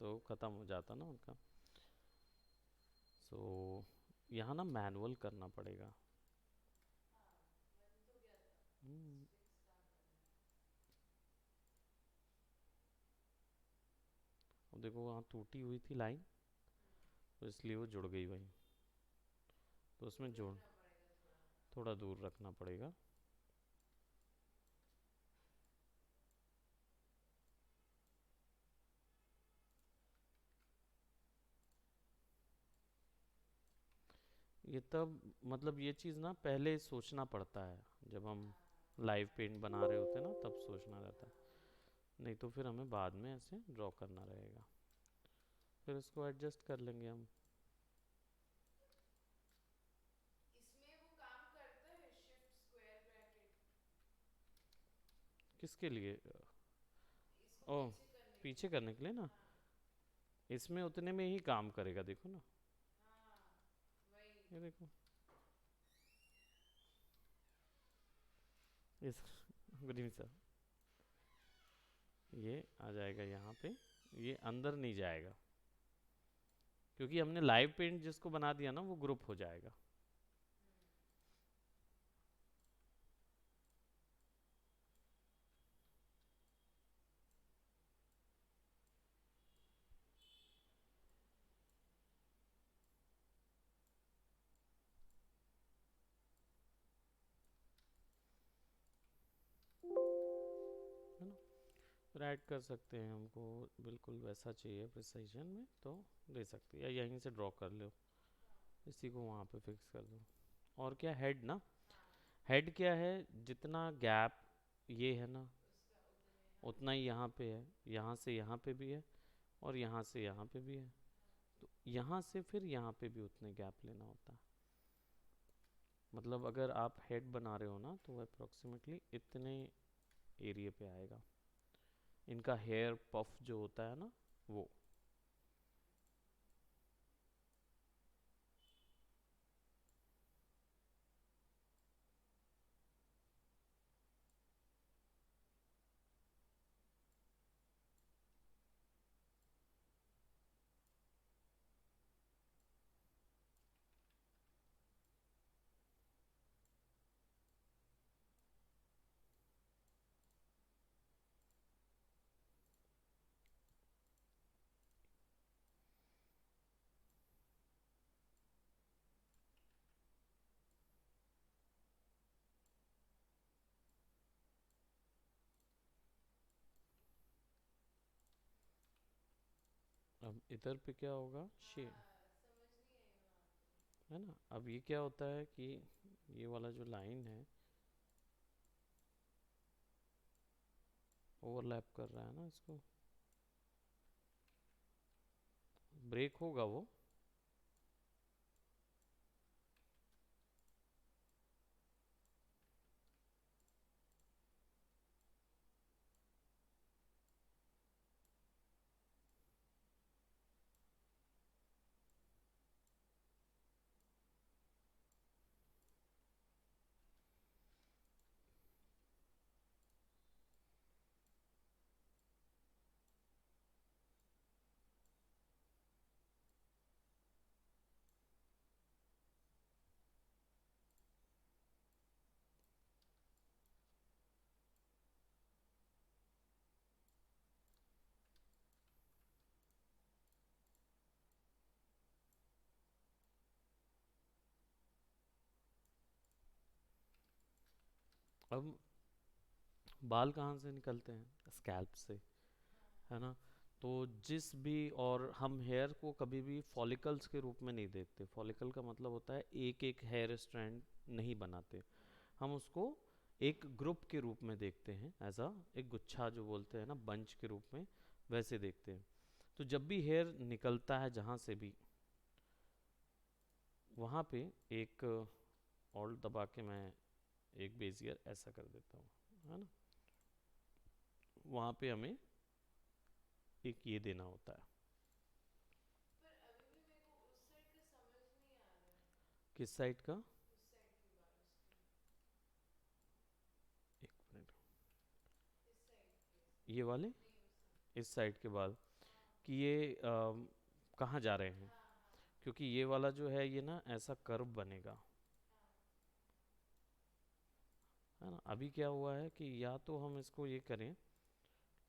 तो ख़त्म हो जाता ना उनका। सो यहाँ ना मैनुअल करना पड़ेगा। हम्म, अब देखो वहाँ टूटी हुई थी लाइन, तो इसलिए वो जुड़ गई वहीं, तो उसमें जोड़ थोड़ा दूर रखना पड़ेगा। ये तब मतलब ये चीज़ ना पहले सोचना पड़ता है, जब हम लाइव पेंट बना रहे होते हैं ना तब सोचना रहता है, नहीं तो फिर हमें बाद में ऐसे ड्रॉ करना रहेगा। फिर इसको एडजस्ट कर लेंगे हम। किसके लिए? ओ, पीछे करने के लिए ना, इसमें उतने में ही काम करेगा, देखो ना, ये देखो इस गुड इवनिंग सर, ये आ जाएगा यहाँ पे, ये अंदर नहीं जाएगा, क्योंकि हमने लाइव पेंट जिसको बना दिया ना वो ग्रुप हो जाएगा। है ना, फिर ऐड कर सकते हैं, हमको बिल्कुल वैसा चाहिए प्रिसीजन में तो दे सकते हैं, या यहीं से ड्रॉ कर लो, इसी को वहाँ पे फिक्स कर दो। और क्या, हेड ना, हेड क्या है, जितना गैप ये है ना उतना ही यहाँ पे है, यहाँ से यहाँ पे भी है, और यहाँ से यहाँ पे भी है, तो यहाँ से फिर यहाँ पे भी उतने गैप लेना होता है। मतलब अगर आप हेड बना रहे हो ना तो अप्रोक्सीमेटली इतने एरिया पे आएगा, इनका हेयर पफ जो होता है ना वो। अब इधर पे क्या होगा, शे, है ना, अब ये क्या होता है कि ये वाला जो लाइन है ओवरलैप कर रहा है ना इसको, ब्रेक होगा वो। अब बाल कहाँ से निकलते हैं, स्कैल्प से, है ना, तो जिस भी, और हम हेयर को कभी भी फॉलिकल्स के रूप में नहीं देखते, फॉलिकल का मतलब होता है एक एक हेयर स्ट्रैंड नहीं बनाते, हम उसको एक ग्रुप के रूप में देखते हैं, ऐसा एक गुच्छा जो बोलते हैं ना, बंच के रूप में वैसे देखते हैं। तो जब भी हेयर निकलता है जहाँ से भी, वहाँ पे एक ऑल्ट दबा के मैं एक बेजियर ऐसा कर देता हूँ, है ना, वहाँ पे हमें एक ये देना होता है। किस साइड का? एक मिनट, ये वाले, इस साइड के बाल, कि ये कहाँ जा रहे हैं, क्योंकि ये वाला जो है ये ना ऐसा कर्व बनेगा, है ना। अभी क्या हुआ है कि या तो हम इसको ये करें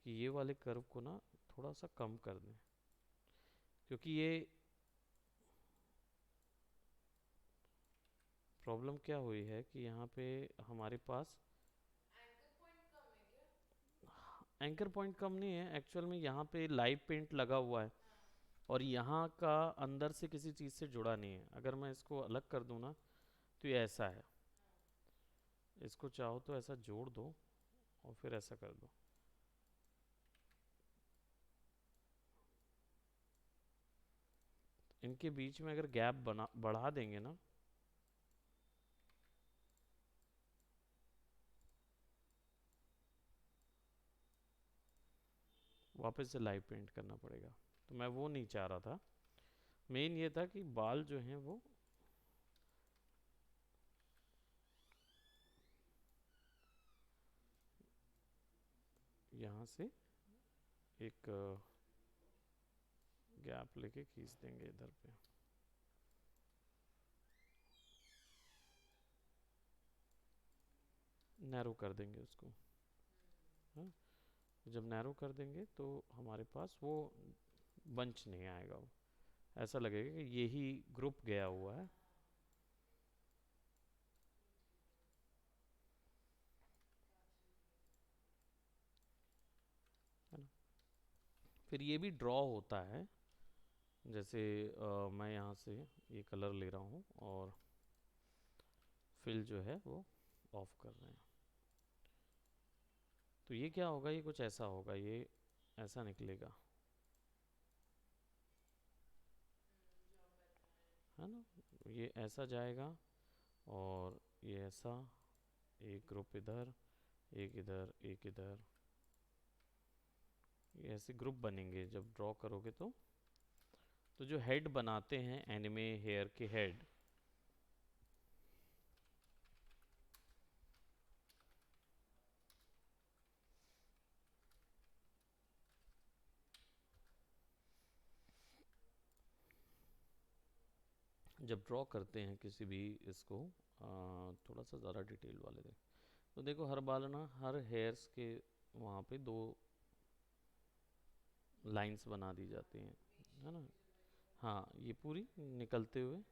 कि ये वाले कर्व को ना थोड़ा सा कम कर दें, क्योंकि ये प्रॉब्लम क्या हुई है कि यहाँ पे हमारे पास एंकर पॉइंट कम नहीं है एक्चुअल में, यहाँ पे लाइव पेंट लगा हुआ है और यहाँ का अंदर से किसी चीज़ से जुड़ा नहीं है। अगर मैं इसको अलग कर दूँ ना तो ये ऐसा है, इसको चाहो तो ऐसा जोड़ दो और फिर ऐसा कर दो। इनके बीच में अगर गैप बना बढ़ा देंगे ना, वापस से लाइव पेंट करना पड़ेगा, तो मैं वो नहीं चाह रहा था। मेन ये था कि बाल जो हैं वो यहाँ से एक गैप लेके खींच देंगे इधर पे। नैरो कर देंगे उसको, हाँ। जब नैरो कर देंगे तो हमारे पास वो बंच नहीं आएगा, वो ऐसा लगेगा कि यही ग्रुप गया हुआ है ना। फिर ये भी ड्रॉ होता है, जैसे मैं यहाँ से ये कलर ले रहा हूँ और फिल जो है वो ऑफ कर रहे हैं, तो ये क्या होगा, ये कुछ ऐसा होगा, ये ऐसा निकलेगा, है ना। ये ऐसा जाएगा और ये ऐसा, एक ग्रुप इधर, एक इधर, एक इधर, ये ऐसे ग्रुप बनेंगे जब ड्रॉ करोगे तो जो हेड बनाते हैं एनिमे हेयर के हेड, जब ड्रॉ करते हैं किसी भी इसको, थोड़ा सा ज़्यादा डिटेल वाले दें तो देखो हर बाल ना, हर हेयर्स के वहाँ पे दो लाइंस बना दी जाती हैं, है ना। हाँ, ये पूरी निकलते हुए,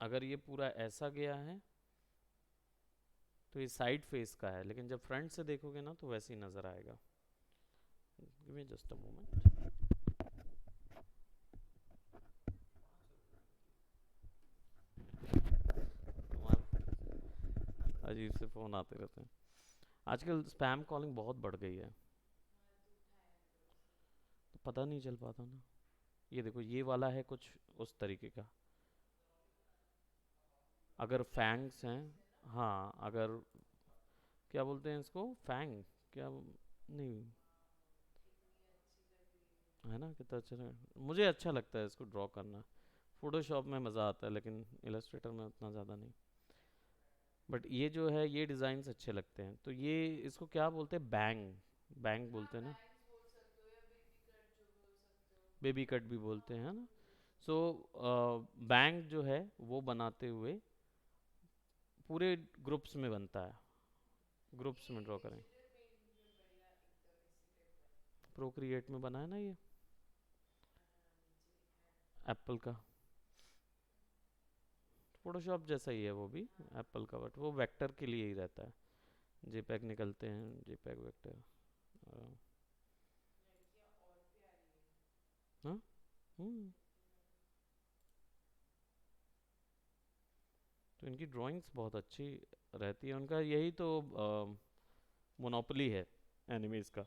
अगर ये पूरा ऐसा गया है तो ये साइड फेस का है, लेकिन जब फ्रंट से देखोगे ना तो वैसे ही नज़र आएगा। Give me just a moment. अजीब से फ़ोन आते रहते हैं आजकल, स्पैम कॉलिंग बहुत बढ़ गई है, तो पता नहीं चल पाता ना। ये देखो ये वाला है कुछ उस तरीके का, अगर फैंग्स हैं, हाँ अगर, क्या बोलते हैं इसको, फैंग, क्या नहीं, है ना, कितना अच्छा मुझे अच्छा लगता है इसको ड्रॉ करना। फोटोशॉप में मज़ा आता है लेकिन इलस्ट्रेटर में उतना ज़्यादा नहीं। बट ये जो है ये डिज़ाइंस अच्छे लगते हैं, तो ये इसको क्या बोलते हैं, बैंग, बैंग बोलते हैं ना, बेबी कट भी बोलते हैं ना। सो बैंग जो है वो बनाते हुए पूरे ग्रुप्स में बनता है, ग्रुप्स में ड्रॉ करें। प्रोक्रिएट में बना है ना ये, एप्पल का, फोटोशॉप जैसा ही है वो भी, एप्पल का, बट वो वेक्टर के लिए ही रहता है, जेपैग निकलते हैं, जेपैग वेक्टर। हाँ। हम्म, तो इनकी ड्राइंग्स बहुत अच्छी रहती है, उनका यही तो मोनोपोली है एनिमेज का,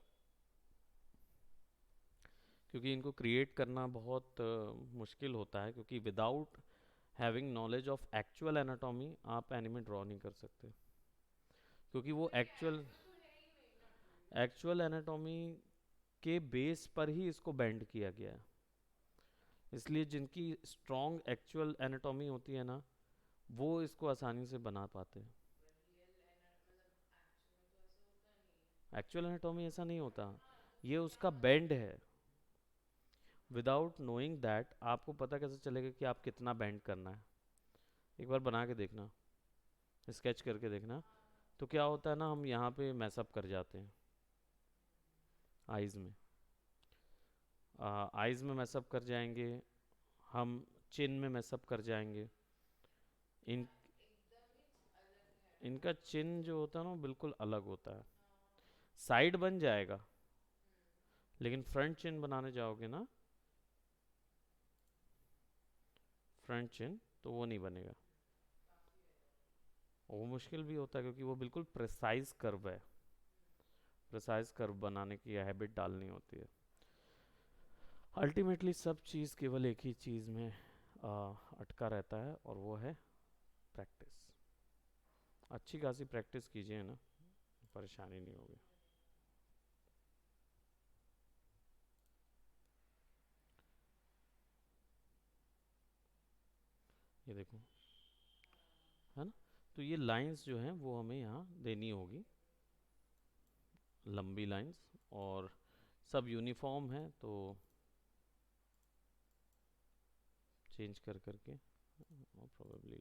क्योंकि इनको क्रिएट करना बहुत मुश्किल होता है, क्योंकि without having knowledge of actual anatomy आप एनिमे ड्रॉ नहीं कर सकते, क्योंकि वो एक्चुअल एनाटॉमी के बेस पर ही इसको बेंड किया गया है। इसलिए जिनकी स्ट्रॉन्ग एक्चुअल एनाटॉमी होती है ना, वो इसको आसानी से बना पाते हैं। एक्चुअल एनाटॉमी ऐसा नहीं होता, ये उसका बेंड है। विदाउट नोइंग दैट आपको पता कैसे चलेगा कि आप कितना बेंड करना है? एक बार बना के देखना, स्केच करके देखना। तो क्या होता है ना, हम यहाँ पे मैसअप कर जाते हैं आइज़ में। आइज़ में मैसअप कर जाएंगे हम, चिन में मैसअप कर जाएंगे। इन इनका चिन जो होता है ना बिल्कुल अलग होता है। साइड बन जाएगा, लेकिन फ्रंट चिन बनाने जाओगे ना, फ्रंट चिन, तो वो नहीं बनेगा। वो मुश्किल भी होता है क्योंकि वो बिल्कुल प्रिसाइज कर्व है। प्रिसाइज कर्व बनाने की हैबिट डालनी होती है। अल्टीमेटली सब चीज़ केवल एक ही चीज़ में अटका रहता है, और वो है प्रैक्टिस। अच्छी खासी प्रैक्टिस कीजिए ना, परेशानी नहीं होगी। ये देखो, है ना? तो ये लाइंस जो हैं वो हमें यहाँ देनी होगी, लंबी लाइंस। और सब यूनिफॉर्म है तो चेंज कर करके, और प्रोबेबली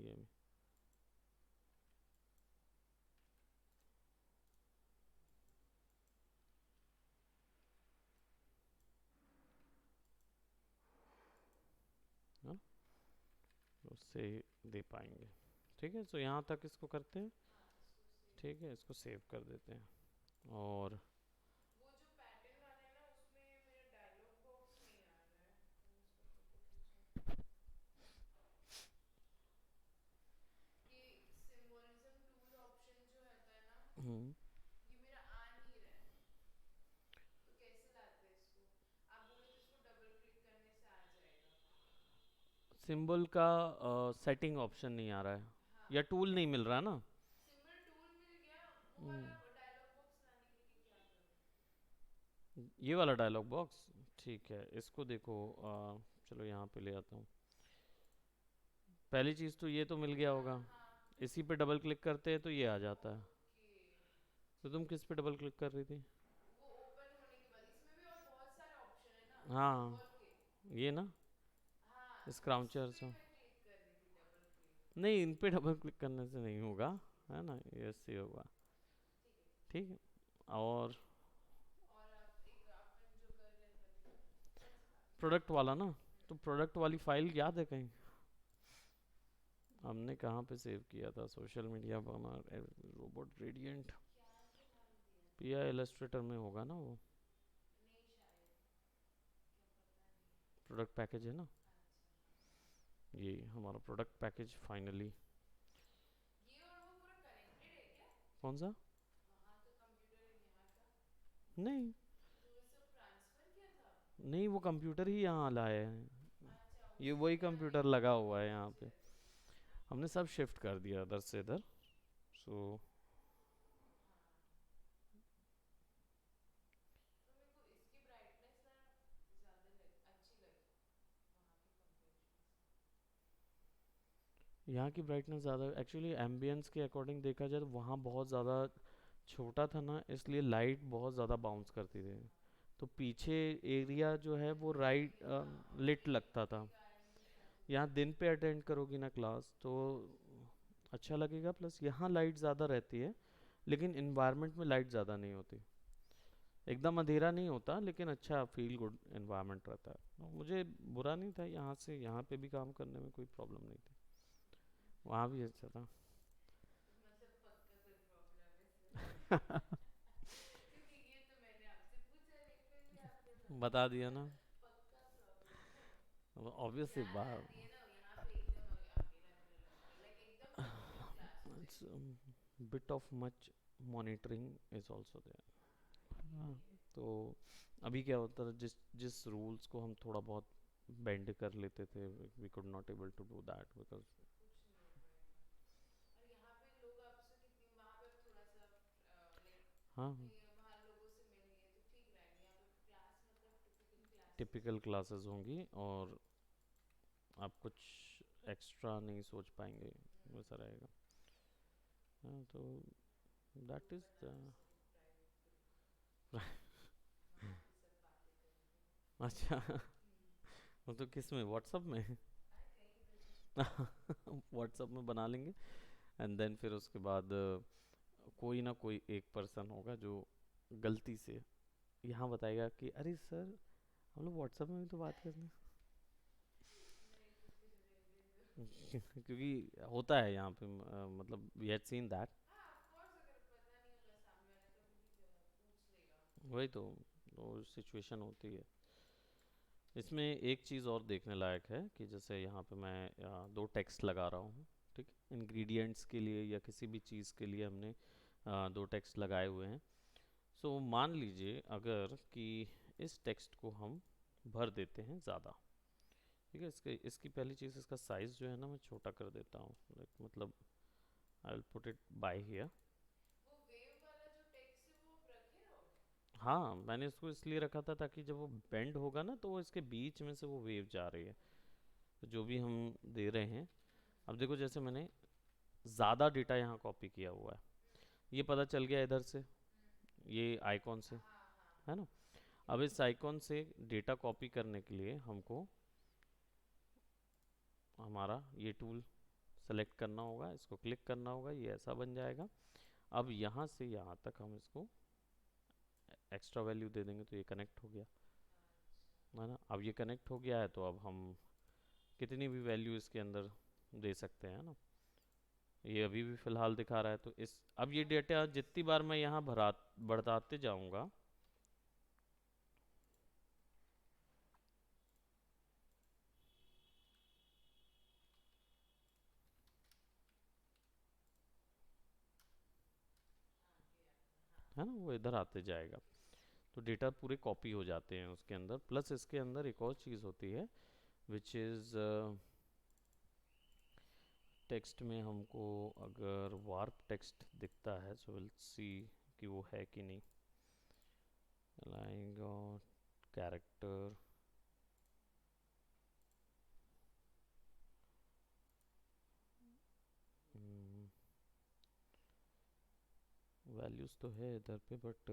हाँ, उससे दे पाएंगे। ठीक है, तो यहाँ तक इसको करते हैं। ठीक है, इसको सेव कर देते हैं। और हम्म, सिंबल का सेटिंग ऑप्शन नहीं आ रहा है, या टूल नहीं मिल रहा ना। हम्म, ये वाला डायलॉग बॉक्स, ठीक है, इसको देखो। चलो यहाँ पे ले आता हूँ। पहली चीज़ तो ये तो मिल गया होगा। इसी पे डबल क्लिक करते हैं तो ये आ जाता है। तो तुम किस पे डबल क्लिक कर रही थी? हाँ, ये ना, स्क्राउचर से। नहीं, इन पे डबल क्लिक करने से नहीं होगा, है ना, ये ऐसे होगा। ठीक है। और प्रोडक्ट वाला ना, तो प्रोडक्ट वाली फाइल याद है कहीं? हमने कहाँ पे सेव किया था? सोशल मीडिया पर हमारा रोबोट रेडिएंट, पिया इलस्ट्रेटर में होगा ना वो। प्रोडक्ट पैकेज है ना, ये हमारा प्रोडक्ट पैकेज फाइनली। कौन सा? नहीं, नहीं, वो कंप्यूटर ही यहाँ लाए हैं। ये वही कंप्यूटर लगा हुआ है यहाँ पे। हमने सब शिफ्ट कर दिया इधर से इधर। सो यहाँ की ब्राइटनेस ज़्यादा, एक्चुअली एम्बियंस के अकॉर्डिंग देखा जाए तो वहाँ बहुत ज़्यादा छोटा था ना, इसलिए लाइट बहुत ज़्यादा बाउंस करती थी। तो पीछे एरिया जो है वो राइट लिट लगता था। यहाँ दिन पे अटेंड करोगी ना क्लास तो अच्छा लगेगा, प्लस यहाँ लाइट ज़्यादा रहती है, लेकिन इन्वायरमेंट में लाइट ज़्यादा नहीं होती। एकदम अंधेरा नहीं होता, लेकिन अच्छा फील गुड इन्वायरमेंट रहता है। तो मुझे बुरा नहीं था, यहाँ से यहाँ पे भी काम करने में कोई प्रॉब्लम नहीं थी। वहाँ भी अच्छा था। बता दिया ना, ऑब्वियस सी बात। It's bit of much monitoring is also there. तो अभी क्या होता है, जिस जिस रूल्स को हम थोड़ा बहुत बेंड कर लेते थे, we could not able to do that because. हाँ, टिपिकल क्लासेस होंगी, और आप कुछ एक्स्ट्रा नहीं सोच पाएंगे, वैसा रहेगा। हाँ, तो दैट इज़ द अच्छा। वो तो किस में, व्हाट्सअप में? व्हाट्सअप में बना लेंगे। एंड देन फिर उसके बाद कोई ना कोई एक पर्सन होगा जो गलती से यहाँ बताएगा कि अरे सर, हम लोग व्हाट्सएप में भी तो बात करते हैं। क्योंकि होता है यहाँ पे, मतलब वी हैड सीन दैट। वही तो सिचुएशन होती है। इसमें एक चीज़ और देखने लायक है कि जैसे यहाँ पे मैं दो टेक्स्ट लगा रहा हूँ, ठीक, इंग्रेडिएंट्स के लिए या किसी भी चीज़ के लिए हमने दो टेक्स्ट लगाए हुए हैं। सो मान लीजिए अगर कि इस टेक्स्ट को हम भर देते हैं ज़्यादा, ठीक है, इसके इसकी पहली चीज़, इसका साइज़ जो है ना मैं छोटा कर देता हूँ, लाइक मतलब I will put it by here. हाँ, मैंने इसको इसलिए रखा था ताकि जब वो बेंड होगा ना तो वो इसके बीच में से वो वेव जा रही है, तो जो भी हम दे रहे हैं। अब देखो जैसे मैंने ज़्यादा डेटा यहाँ कॉपी किया हुआ है, ये पता चल गया इधर से, ये आइकॉन से, है ना। अब इस आइकॉन से डेटा कॉपी करने के लिए हमको हमारा ये टूल सेलेक्ट करना होगा, इसको क्लिक करना होगा, ये ऐसा बन जाएगा। अब यहाँ से यहाँ तक हम इसको एक्स्ट्रा वैल्यू दे देंगे तो ये कनेक्ट हो गया, है ना। अब ये कनेक्ट हो गया है तो अब हम कितनी भी वैल्यू इसके अंदर दे सकते हैं ना। ये अभी भी फ़िलहाल दिखा रहा है, तो इस अब ये डेटा जितनी बार मैं यहाँ भरा बढ़ाते जाऊँगा, है ना, वो इधर आते जाएगा, तो डेटा पूरे कॉपी हो जाते हैं उसके अंदर। प्लस इसके अंदर एक और चीज़ होती है विच इज़ टेक्स्ट में हमको अगर वार्प टेक्स्ट दिखता है सो विल सी कि वो है कि नहीं। अलाइंग कैरेक्टर, वैल्यूज़ तो है इधर पे बट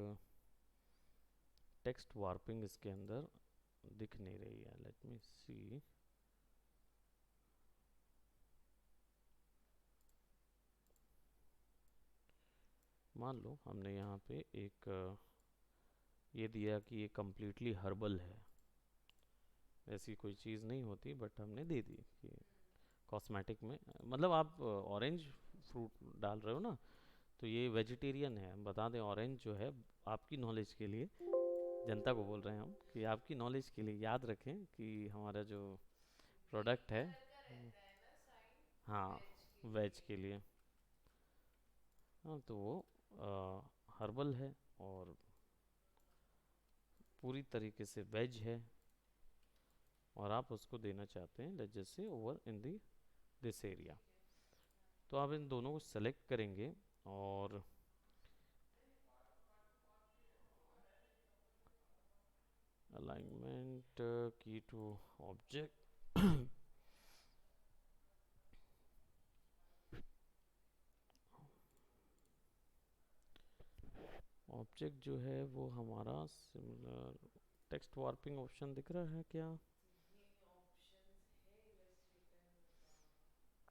टेक्स्ट वार्पिंग इसके अंदर दिख नहीं रही है। लेट मी सी। मान लो हमने यहाँ पे एक ये दिया कि ये कम्प्लीटली हर्बल है, ऐसी कोई चीज़ नहीं होती बट हमने दे दी कि कॉस्मेटिक में, मतलब आप ऑरेंज फ्रूट डाल रहे हो ना, तो ये वेजिटेरियन है, हम बता दें। ऑरेंज जो है, आपकी नॉलेज के लिए, जनता को बोल रहे हैं हम कि आपकी नॉलेज के लिए याद रखें कि हमारा जो प्रोडक्ट है, हाँ, वेज के लिए, हाँ, तो वो हर्बल है और पूरी तरीके से वेज है, और आप उसको देना चाहते हैं जैसे over in the this area. तो आप इन दोनों को सेलेक्ट करेंगे और अलाइनमेंट की टू ऑब्जेक्ट, ऑब्जेक्ट जो है वो हमारा सिमिलर, टेक्स्ट वार्पिंग ऑप्शन दिख रहा है क्या?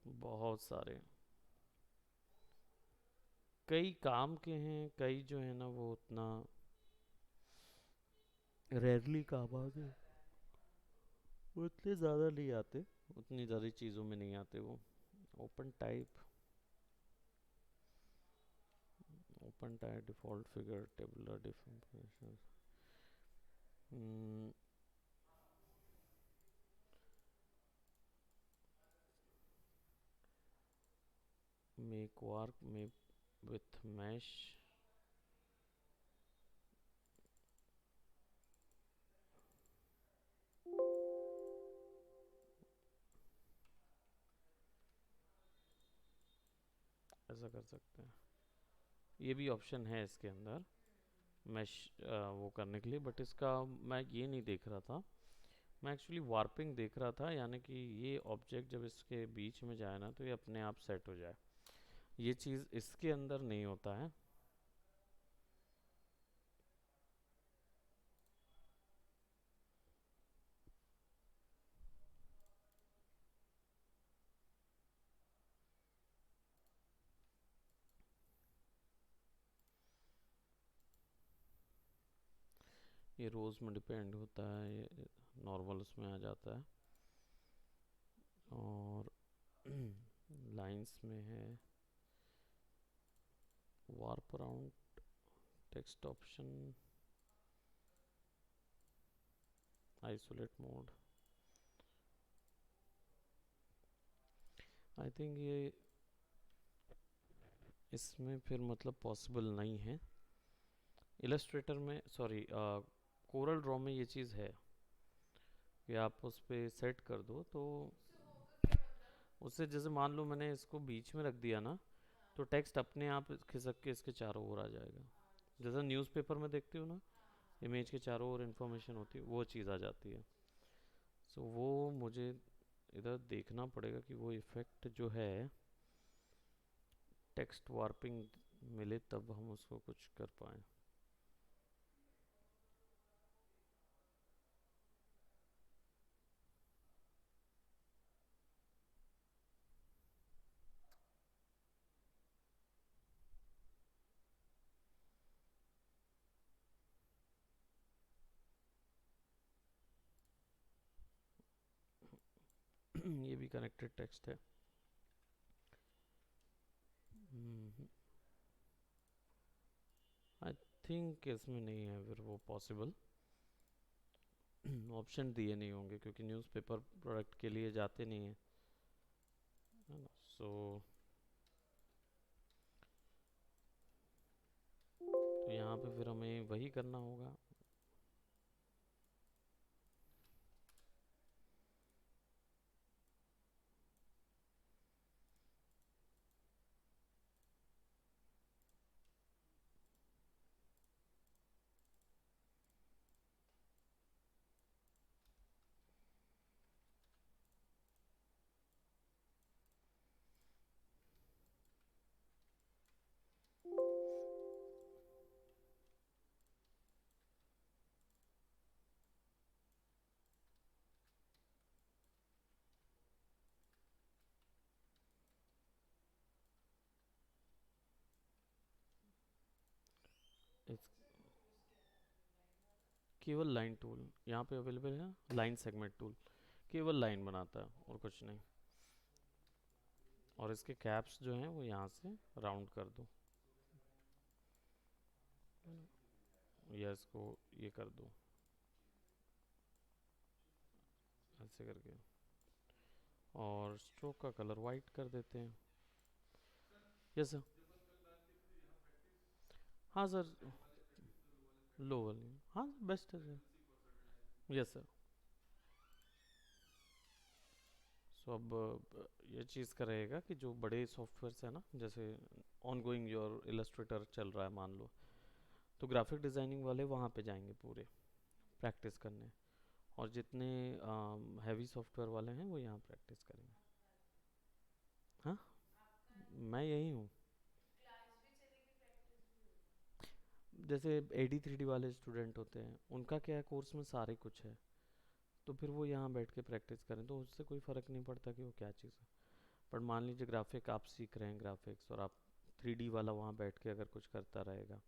बहुत सारे, कई काम के हैं, कई जो है ना वो उतना रेयरली काम आते हैं, वो इतने ज़्यादा नहीं आते, उतनी ज़्यादा चीज़ों में नहीं आते वो। Open type, open type default figure tabular differential, make work में विथ मैश, ऐसा कर सकते हैं। ये भी ऑप्शन है इसके अंदर मैश वो करने के लिए, बट इसका मैं ये नहीं देख रहा था, मैं एक्चुअली वार्पिंग देख रहा था, यानी कि ये ऑब्जेक्ट जब इसके बीच में जाए ना तो ये अपने आप सेट हो जाए, ये चीज़ इसके अंदर नहीं होता है। ये रोज़ में डिपेंड होता है, ये नॉर्मल उसमें आ जाता है। और लाइंस में है warp around text option, isolate mode. I think ये इसमें फिर मतलब पॉसिबल नहीं है। इलस्ट्रेटर में, सॉरी, कोरल ड्रॉ में ये चीज़ है कि आप उस पर सेट कर दो तो उससे, जैसे मान लो मैंने इसको बीच में रख दिया ना, तो टेक्स्ट अपने आप खिसक के इसके चारों ओर आ जाएगा। जैसा न्यूज़पेपर में देखते हो ना, इमेज के चारों ओर इन्फॉर्मेशन होती है, वो चीज़ आ जाती है। सो वो मुझे इधर देखना पड़ेगा कि वो इफ़ेक्ट जो है टेक्स्ट वार्पिंग मिले तब हम उसको कुछ कर पाए। ये भी कनेक्टेड टेक्स्ट है। आई थिंक इसमें नहीं है फिर वो पॉसिबल, ऑप्शन दिए नहीं होंगे क्योंकि न्यूज़पेपर प्रोडक्ट के लिए जाते नहीं है, है ना। सो तो यहाँ पे फिर हमें वही करना होगा। केवल लाइन टूल यहाँ पे अवेलेबल है, लाइन सेगमेंट टूल केवल लाइन बनाता है और कुछ नहीं। और इसके कैप्स जो हैं वो यहाँ से राउंड कर दो, या इसको ये कर दो ऐसे करके, और स्ट्रोक का कलर वाइट कर देते हैं। Yes sir. हाँ सर, लो वाली, हाँ बेस्ट है सर। Yes sir. सो अब ये चीज़ का रहेगा कि जो बड़े सॉफ्टवेयर्स है ना, जैसे ऑन गोइंग योर इलस्ट्रेटर चल रहा है मान लो, तो ग्राफिक डिज़ाइनिंग वाले वहाँ पे जाएंगे पूरे प्रैक्टिस करने, और जितने हैवी सॉफ्टवेयर वाले हैं वो यहाँ प्रैक्टिस करेंगे। हाँ, मैं यही हूँ। जैसे AD3D वाले स्टूडेंट होते हैं, उनका क्या है, कोर्स में सारे कुछ है, तो फिर वो यहाँ बैठ के प्रैक्टिस करें तो उससे कोई फ़र्क नहीं पड़ता कि वो क्या चीज़ है। पर मान लीजिए ग्राफिक आप सीख रहे हैं ग्राफिक्स, और आप 3D वाला वहाँ बैठ के अगर कुछ करता रहेगा,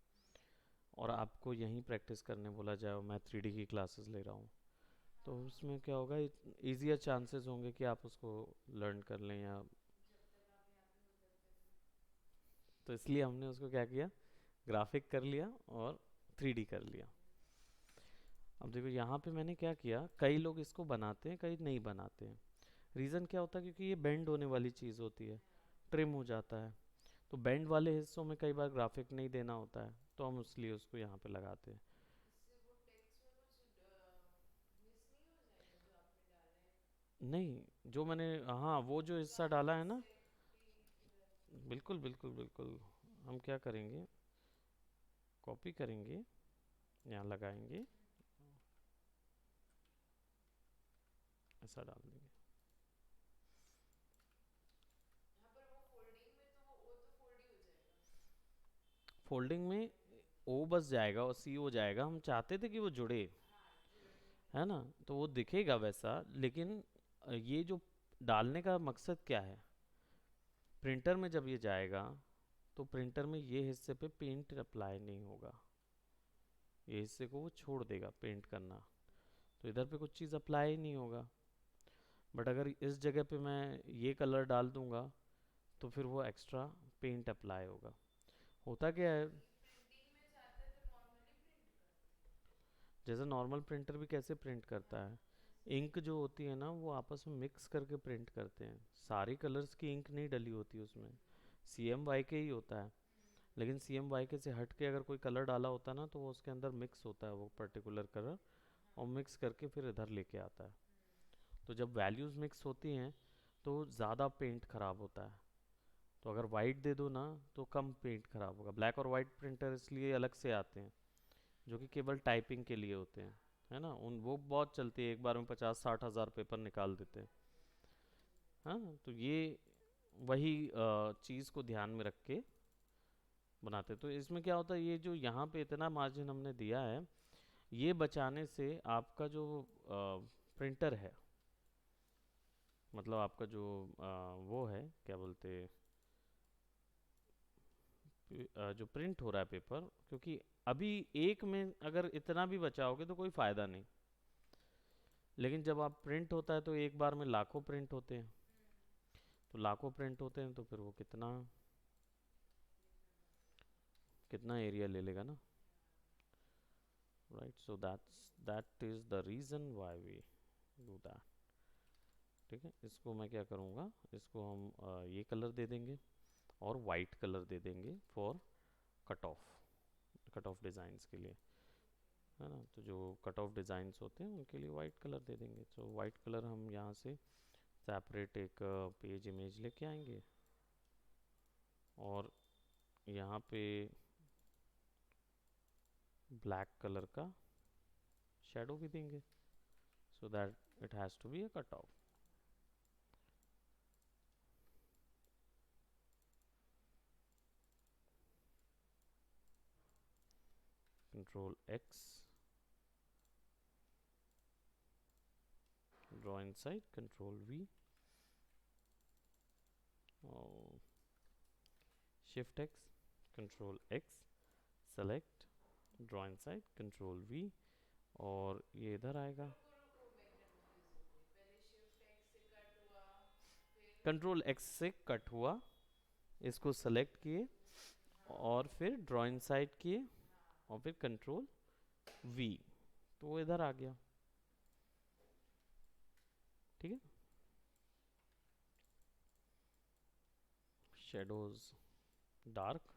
और आपको यहीं प्रैक्टिस करने बोला जाए और मैं 3D की क्लासेस ले रहा हूँ, तो उसमें क्या होगा, ईजियर चांसेस होंगे कि आप उसको लर्न कर लें, या तो इसलिए हमने उसको क्या किया, ग्राफिक कर लिया और 3D कर लिया। अब देखो यहाँ पे मैंने क्या किया, कई लोग इसको बनाते हैं कई नहीं बनाते हैं। रीज़न क्या होता है, क्योंकि ये बेंड होने वाली चीज़ होती है, ट्रिम हो जाता है, तो बेंड वाले हिस्सों में कई बार ग्राफिक नहीं देना होता है, तो हम इसलिए उसको यहाँ पे लगाते हैं। नहीं, जो मैंने, हाँ वो जो हिस्सा डाला है ना, बिल्कुल बिल्कुल बिल्कुल, हम क्या करेंगे, कॉपी करेंगे, यहाँ लगाएंगे, ऐसा डाल देंगे। फोल्डिंग में ओ बस जाएगा और सी हो जाएगा, हम चाहते थे कि वो जुड़े, है ना, तो वो दिखेगा वैसा, लेकिन ये जो डालने का मकसद क्या है, प्रिंटर में जब ये जाएगा तो प्रिंटर में ये हिस्से पे पेंट अप्लाई नहीं होगा, ये हिस्से को वो छोड़ देगा पेंट करना, तो इधर पे कुछ चीज़ अप्लाई ही नहीं होगा। बट अगर इस जगह पे मैं ये कलर डाल दूंगा तो फिर वो एक्स्ट्रा पेंट अप्लाई होगा। होता क्या है, नहीं, प्रिंटिंग में जाता है तो नॉर्मली प्रिंट करते हैं। जैसे नॉर्मल प्रिंटर भी कैसे प्रिंट करता हाँ, है, कैसे? इंक जो होती है ना वो आपस में मिक्स करके प्रिंट करते हैं, सारी कलर्स की इंक नहीं डली होती उसमें, सी एम वाई के ही होता है। लेकिन सी एम वाई के से हट के अगर कोई कलर डाला होता है ना तो वो उसके अंदर मिक्स होता है वो पर्टिकुलर कलर, और हाँ। मिक्स करके फिर इधर लेके आता है। तो जब वैल्यूज़ मिक्स होती हैं तो ज़्यादा पेंट ख़राब होता है। तो अगर वाइट दे दो ना तो कम पेंट ख़राब होगा। ब्लैक और वाइट प्रिंटर इसलिए अलग से आते हैं जो कि केवल टाइपिंग के लिए होते हैं, है ना, उन वो बहुत चलती है, एक बार में 50-60 हज़ार पेपर निकाल देते हैं। हाँ, तो ये वही चीज़ को ध्यान में रख के बनाते हैं। तो इसमें क्या होता है, ये जो यहाँ पे इतना मार्जिन हमने दिया है, ये बचाने से आपका जो प्रिंटर है, मतलब आपका जो वो है क्या बोलते, जो प्रिंट हो रहा है पेपर, क्योंकि अभी एक में अगर इतना भी बचाओगे तो कोई फ़ायदा नहीं, लेकिन जब आप प्रिंट होता है तो एक बार में लाखों प्रिंट होते हैं, तो लाखों प्रिंट होते हैं तो फिर वो कितना कितना एरिया ले लेगा ना, right. So that is the reason why we do that. ठीक है, इसको मैं क्या करूँगा, इसको हम ये कलर दे देंगे और वाइट कलर दे देंगे फॉर कट ऑफ डिज़ाइंस के लिए, है ना। तो जो कट ऑफ डिज़ाइंस होते हैं उनके लिए वाइट कलर दे देंगे। तो वाइट कलर हम यहाँ से सेपरेट एक पेज इमेज लेके आएंगे और यहाँ पे ब्लैक कलर का शेडो भी देंगे, so that it has to be a cut off. Control X, draw inside, control V, और shift X, control X, select, draw inside, control V, और ये इधर आएगा। रुको रुको, मैं कंफ्यूज हो गई। पहले शिफ्ट एक्स से कट हुआ, फिर कंट्रोल एक्स से कट हुआ, इसको सेलेक्ट किए, हाँ और फिर ड्रॉ इनसाइड किए, हाँ। और फिर कंट्रोल वी, तो वो इधर आ गया। ठीक है, शेडोज डार्क,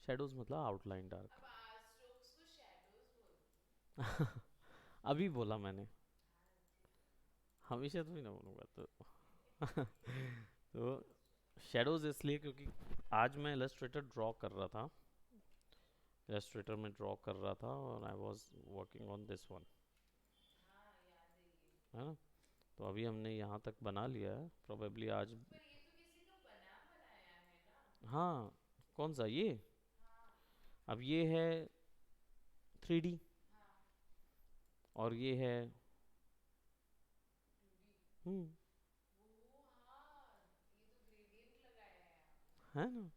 शेडोज मतलब आउटलाइन डार्क। अब स्ट्रोक्स को शैडोज बोलते हैं। अभी बोला मैंने, हाँ ठीक हमेशा तो ही ना बोलूँगा तो। तो शेडोज इसलिए क्योंकि आज मैं इलस्ट्रेटर ड्रॉ कर रहा था, इलस्ट्रेटर में ड्रॉ कर रहा था और I was working on this one, है। हाँ, याद है ये। है ना। तो अभी हमने यहाँ तक बना लिया है, प्रोबेबली आज। पर ये तो किसी का बना बनाया है ना। हाँ, कौन सा ये, हाँ अब ये है 3D, हाँ। और ये है, 2D। हम्म, वो हाँ, ये तो ग्रेडियंट लगाया है आपने। है ना। हाँ।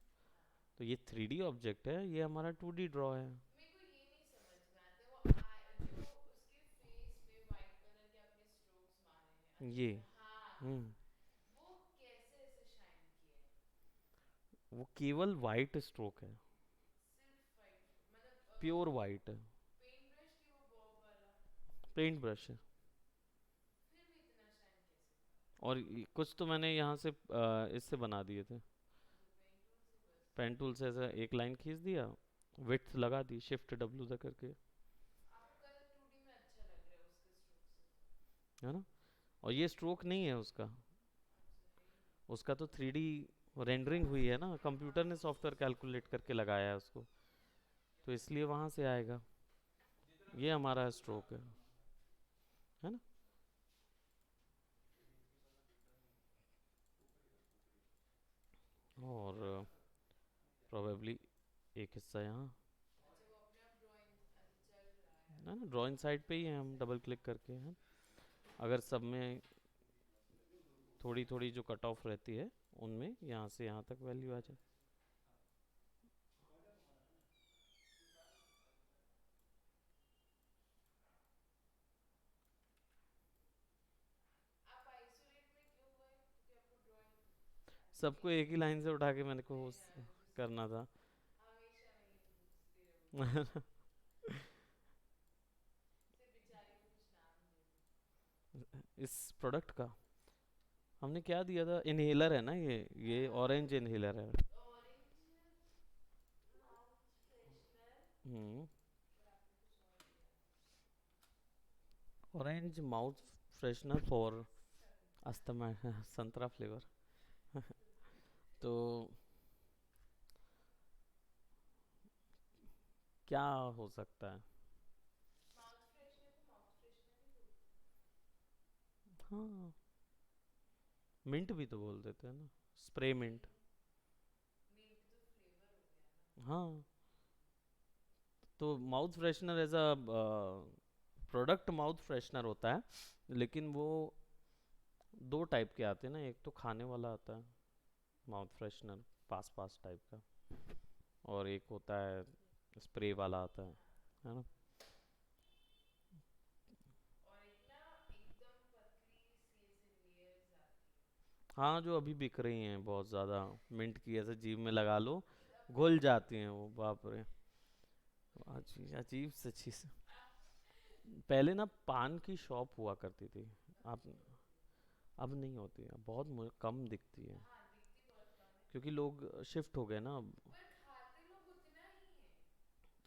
तो ये 3D ऑब्जेक्ट है, ये हमारा 2D ड्रॉ है। मेरे को ये नहीं समझ में आता, वो जो उसके फेस पे वाइट कलर के आपने स्ट्रोक्स मारे हैं ये, अच्छे से, हाँ। हम्म, वो कैसे ऐसे शाइन किए हैं? वो केवल वाइट स्ट्रोक है, सिर्फ वाइट, मतलब वो प्योर वाइट है, पेंट ब्रश की वो बॉब वाला, पेंट ब्रश है। फिर भी इतना शाइन कैसे करा? और कुछ तो मैंने यहाँ से इससे बना दिए थे, अच्छा, पेंट टूल से बस। पेन टूल से ऐसा एक लाइन खींच दिया, विड्थ लगा दी शिफ्ट डब्ल्यू से करके, आपका 2D में अच्छा लग रहा है उसके स्ट्रोक से तो। है ना। और ये स्ट्रोक नहीं है उसका, अच्छा, है ही नहीं। उसका तो 3D रेंडरिंग हुई है ना, कंप्यूटर हाँ ने वो सॉफ्टवेयर उसमें से कैलकुलेट करके लगाया है उसको, तो इसलिए वहाँ से आएगा। ये हमारा स्ट्रोक है ना। और प्रोबेबली एक हिस्सा यहाँ, अच्छा, वो अपने आप ड्राइंग अच्छा चल रहा है है ना, अभी। ड्राइंग साइड पे ही है, हम डबल क्लिक करके हैं। अगर सब में थोड़ी थोड़ी जो कट ऑफ रहती है उनमें यहाँ से यहाँ तक वैल्यू आ जाए। सबको एक ही लाइन से उठा के मैंने को वही ना मैं पूछती करना था। हमेशा मैं ये पूछती रहूंगी सिर्फ बेचारी को कुछ नाम दे दो इस प्रोडक्ट का हमने क्या दिया था, इनहेलर है ना ये ऑरेंज इनहेलर है। ऑरेंज माउथ फ्रेशनर हम्म। और आपने कुछ और दिया था ऑरेंज माउथ फ्रेशनर फॉर संतरा अस्थमा संतरा फ्लेवर। तो क्या हो सकता है? माउथ फ्रेशनर को माउथ फ्रेशनर ही बोलते हैं हाँ, मिंट भी तो बोल देते हैं ना, स्प्रे नहीं मिंट। मिंट तो फ्लेवर हो गया ना हाँ, तो mouth freshener as a product mouth freshener होता है, लेकिन वो दो टाइप के आते हैं ना, एक तो खाने वाला आता है माउथ फ्रेशनर, पास पास टाइप का, और एक होता है स्प्रे वाला आता है ना। और एक ना एकदम पतली सी ऐसे लेयर्स आती है हाँ, जो अभी बिक रही हैं बहुत ज़्यादा, मिंट की ऐसे जीभ में लगा लो, एकदम घुल पतली जाती हैं वो, बाप रे। अजीब अजीब से चीज़। पहले ना पान की शॉप हुआ करती थी। आप, अभी होती है अब नहीं होती है, बहुत कम दिखती है, हाँ दिखती बहुत कम है क्योंकि लोग शिफ्ट हो गए ना अब। पर खाते लोग उतना ही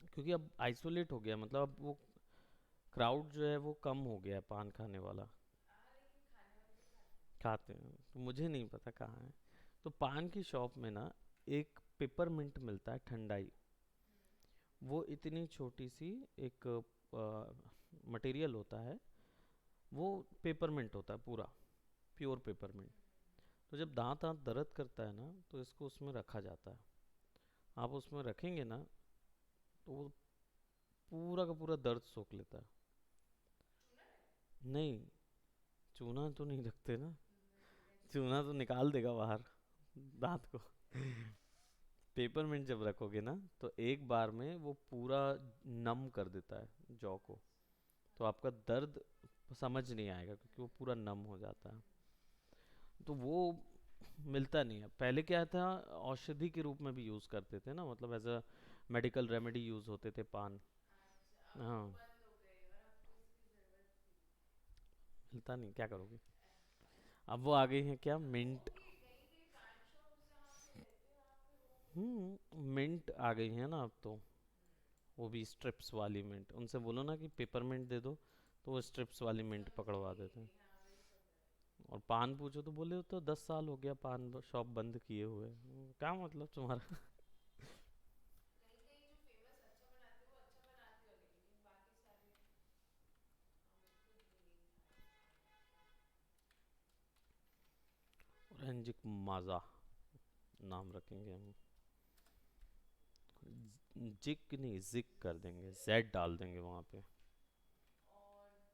है क्योंकि अब आइसोलेट हो गया, मतलब अब वो क्राउड जो है वो कम हो गया है पान खाने वाला। हाँ लेकिन खाने वाले तो खाते हैं खाते हैं तो मुझे नहीं पता कहाँ है। तो पान की शॉप में ना एक पेपरमिंट मिलता है ठंडाई, वो इतनी छोटी सी एक मटेरियल होता है, वो पेपरमिंट होता है पूरा, प्योर पेपरमिंट। तो जब दांत दांत दर्द करता है ना, तो इसको उसमें रखा जाता है। आप उसमें रखेंगे ना, तो वो पूरा का पूरा दर्द सोख लेता है। चूना लगा नहीं, चूना तो नहीं रखते ना, मैं चूना एक्सपेक्ट चूना कर तो रही निकाल देगा बाहर दांत को। पेपरमिंट जब रखोगे ना, तो एक बार में वो पूरा नम कर देता है जॉ को, तो आपका दर्द समझ नहीं आएगा, क्योंकि वो पूरा नम हो जाता है। तो वो मिलता नहीं है। पहले क्या था, औषधि के रूप में भी यूज़ करते थे ना, मतलब as a medical remedy use होते थे पान। अच्छा अब वो हाँ, बंद हो गए और आपको इसकी जरूरत थी मिलता नहीं, क्या करोगे। अब वो आ गई है क्या, मिंट। होंगे कहीं कहीं पान शॉप्स जहाँ पे रहते हैं वहाँ पे होंगे मिंट आ गई है ना अब तो, वो भी स्ट्रिप्स वाली मिंट। उनसे बोलो ना कि पेपरमिंट दे दो, तो वो स्ट्रिप्स वाली मिंट पकड़वा देते हैं। समझी हाँ वही पकड़ा है और पान पूछो तो बोले तो 10 साल हो गया पान शॉप बंद किए हुए। क्या मतलब तुम्हारा। कहीं कहीं जो फेमस अच्छा बनाते हैं वो अच्छा बनाते होंगे लेकिन बाकी सारे हमें खुद भी नहीं खाए खाना क्या रेंजिक माजा नाम रखेंगे हम। जिक नहीं, जिक कर देंगे, जेड डाल देंगे वहाँ पे। और आप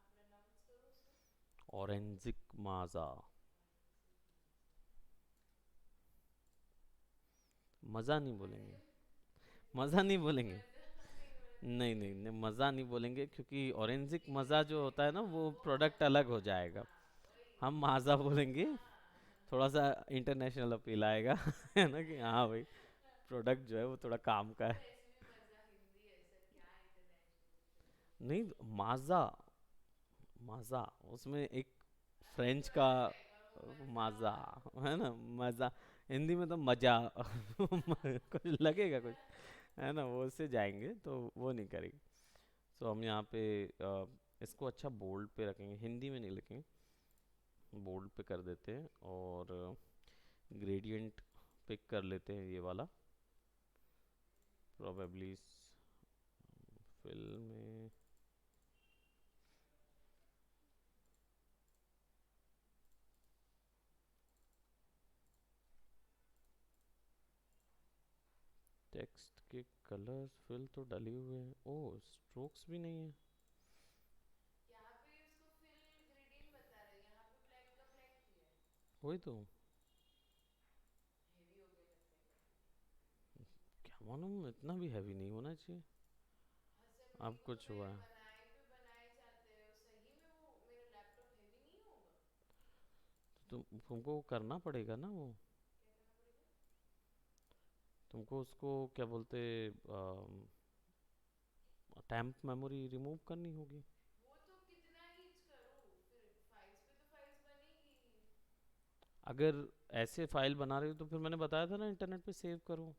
प्रोनाउंस करो उसको ऑरेंजिक माजा। ऑरेंजिक मजा मज़ा नहीं मजे बोलेंगे, मज़ा नहीं बोलेंगे। मजा नहीं बोलते नहीं नहीं नहीं, मज़ा नहीं बोलेंगे, क्योंकि ऑरेंजिक ये मज़ा जो होता है ना, हाँ वो वो प्रोडक्ट अलग अलग हो होता है जाएगा। हाँ वही हम माजा बोलेंगे, हाँ थोड़ा सा इंटरनेशनल अपील आएगा है ना, कि हाँ भाई प्रोडक्ट जो है वो थोड़ा काम का तो है। वैसे भी मजा हिंदी है सर क्या इंटरनेशनल चलते नहीं, माजा, माजा, उसमें एक वही फ्रेंच तो का अलग रहेगा वो मजा माजा, है ना, मजा। हिंदी में तो मजा कुछ लगेगा कुछ, है ना, वो उससे जाएंगे तो वो नहीं करेंगे। तो हम यहाँ पे इसको अच्छा बोल्ड पे रखेंगे, हिंदी में नहीं लिखेंगे, बोल्ड पे कर देते हैं। और ग्रेडियंट पिक कर लेते हैं ये वाला, प्रोबेबली फिल में। टेक्स्ट के कलर्स फिल तो डले हुए हैं, ओह स्ट्रोक्स भी नहीं है। यहाँ पे उसको फिल ग्रेडियंट बता रहे हैं यहाँ पे ब्लैक का ब्लैक दिया है वही तो, हेवी हो गए लगता है कपड़े क्या मालूम, इतना भी हैवी नहीं होना चाहिए। अब असेंबलिंग कुछ में हुआ है। बनाए पे बनाए जाते हैं और सही में वो मेरा लैपटॉप हेवी नहीं होगा तुमको करना पड़ेगा ना वो, क्या करना पड़ेगा? तुमको उसको क्या बोलते, टैम्प मेमोरी रिमूव करनी होगी। वो तो कितना ही करूँ, फिर फाइल्स पे तो फाइल्स बनेगी ही। अगर ऐसे फाइल बना रही हो तो फिर मैंने बताया था ना इंटरनेट पे सेव करो।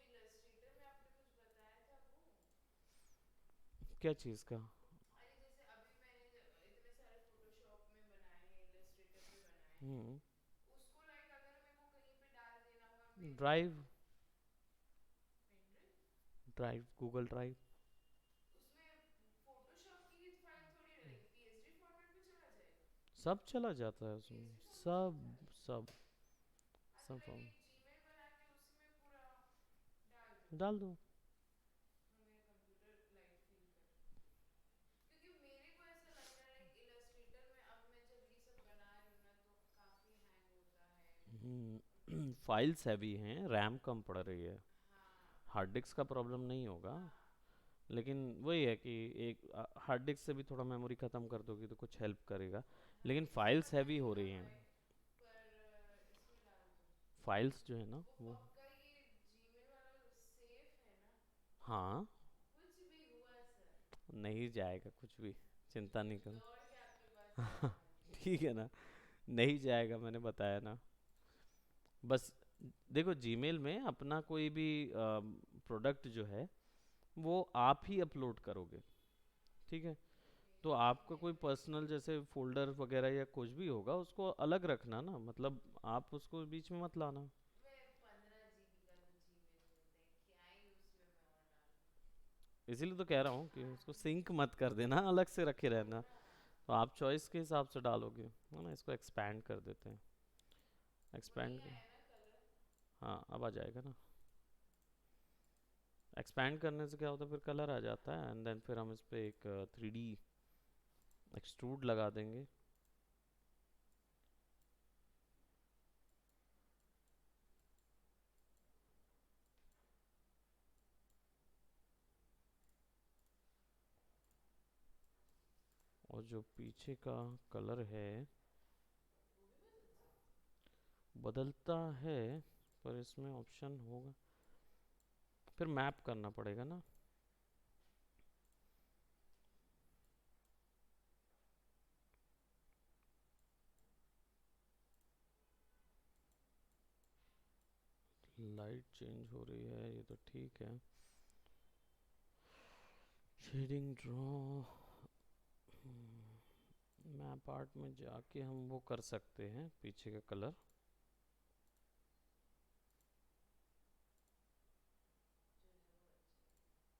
जो इलस्ट्रेटर में आपने कुछ बताया था वो, क्या चीज़ का? अरे जैसे अभी मैंने इतने सारे फोटोशॉप में बनाए हैं, इलस्ट्रेटर पे बनाए हैं, हम्म। उसको लाइक अगर मेरे को कहीं पे डाल देना हो और मेरे drive, pen drive, drive, Google drive. उसमें फोटोशॉप की फाइल थोड़ी रहेगी, पीएसडी फॉर्मेट पे चला जाएगा। सब चला जाता है उसमें, पीएसडी फॉर्मेट चला सब जाएगा। सब हाँ तो सब लाइक फॉर्म एक जीमेल बना के उसी में पूरा डाल दूँ, डाल दो। और मेरा कंप्यूटर लाइट फील करे। क्योंकि मेरे को ऐसा लग रहा है लाइक इलस्ट्रेटर में अब मैं जब ये सब बना रही हूँ ना तो काफ़ी हैंग होता है। और फाइल्स हैवी हैं, रैम कम पड़ रही है। हाँ हार्ड डिस्क का प्रॉब्लम नहीं होगा, हाँ, लेकिन वही है कि एक हार्ड डिस्क से भी थोड़ा मेमोरी ख़त्म कर दोगी तो कुछ हेल्प करेगा। हाँ लेकिन नहीं मुझे फाइल्स पता हैवी नहीं हो था रही हैं। भाई, पर इसमें डाल दूँ। फाइल्स जो है ना वो वो, पक्का ये जीमेल वाला सेफ है ना? हाँ, कुछ भी हुआ सर, नहीं जाएगा कुछ भी, चिंता नहीं करो। दौड़ के आपके पास आऊंगा मैं। ठीक है ना, नहीं जाएगा, मैंने बताया ना। बस देखो, जीमेल में अपना कोई भी प्रोडक्ट जो है वो आप ही अपलोड करोगे, ठीक है। तो मेरे आपका जीमेल कोई में पर्सनल जैसे फोल्डर वगैरह या कुछ भी होगा उसको अलग रखना ना, मतलब आप उसको बीच में मत लाना। मैं 15 जीबी का जीमेल मिलता है, क्या ही उसमें मैं और डालूं। इसीलिए तो कह रहा हूँ कि हाँ उसको सिंक मत कर देना, अलग से रखे रहना। ना, तो आप चॉइस के हिसाब से डालोगे, है ना। इसको एक्सपैंड कर देते हैं, वही एक्सपैंड। आया ना कलर। हाँ, अब आ जाएगा ना। एक्सपैंड करने से क्या होता है, फिर कलर आ जाता है, एंड देन फिर हम इस पे एक 3D एक्सट्रूड लगा देंगे। और जो पीछे का कलर है वो भी बदलता है? बदलता है, पर इसमें ऑप्शन होगा, फिर मैप करना पड़ेगा ना। लाइट चेंज हो रही है, ये तो ठीक है। शेडिंग ड्रॉ, मैप आर्ट में जाके हम वो कर सकते हैं पीछे का कलर।